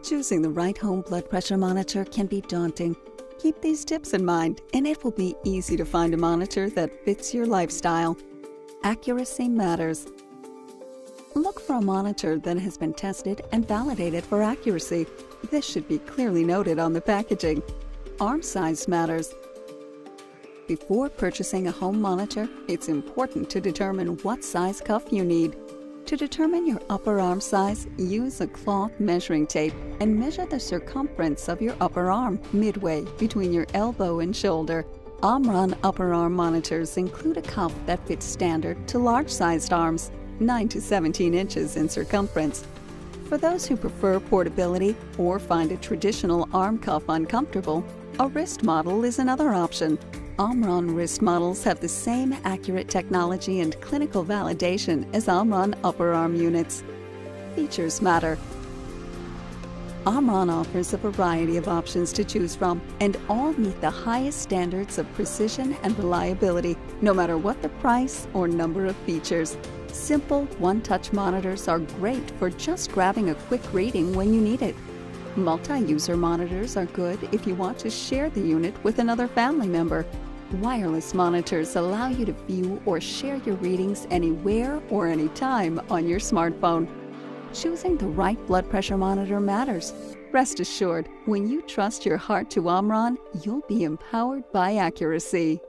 Choosing the right home blood pressure monitor can be daunting. Keep these tips in mind, and it will be easy to find a monitor that fits your lifestyle. Accuracy matters. Look for a monitor that has been tested and validated for accuracy. This should be clearly noted on the packaging. Arm size matters. Before purchasing a home monitor, it's important to determine what size cuff you need. To determine your upper arm size, use a cloth measuring tape and measure the circumference of your upper arm midway between your elbow and shoulder. Omron upper arm monitors include a cuff that fits standard to large-sized arms, 9 to 17 inches in circumference. For those who prefer portability or find a traditional arm cuff uncomfortable, a wrist model is another option. Omron wrist models have the same accurate technology and clinical validation as Omron upper arm units. Features matter. Omron offers a variety of options to choose from, and all meet the highest standards of precision and reliability, no matter what the price or number of features. Simple, one-touch monitors are great for just grabbing a quick reading when you need it. Multi-user monitors are good if you want to share the unit with another family member. Wireless monitors allow you to view or share your readings anywhere or anytime on your smartphone. Choosing the right blood pressure monitor matters. Rest assured, when you trust your heart to Omron, you'll be empowered by accuracy.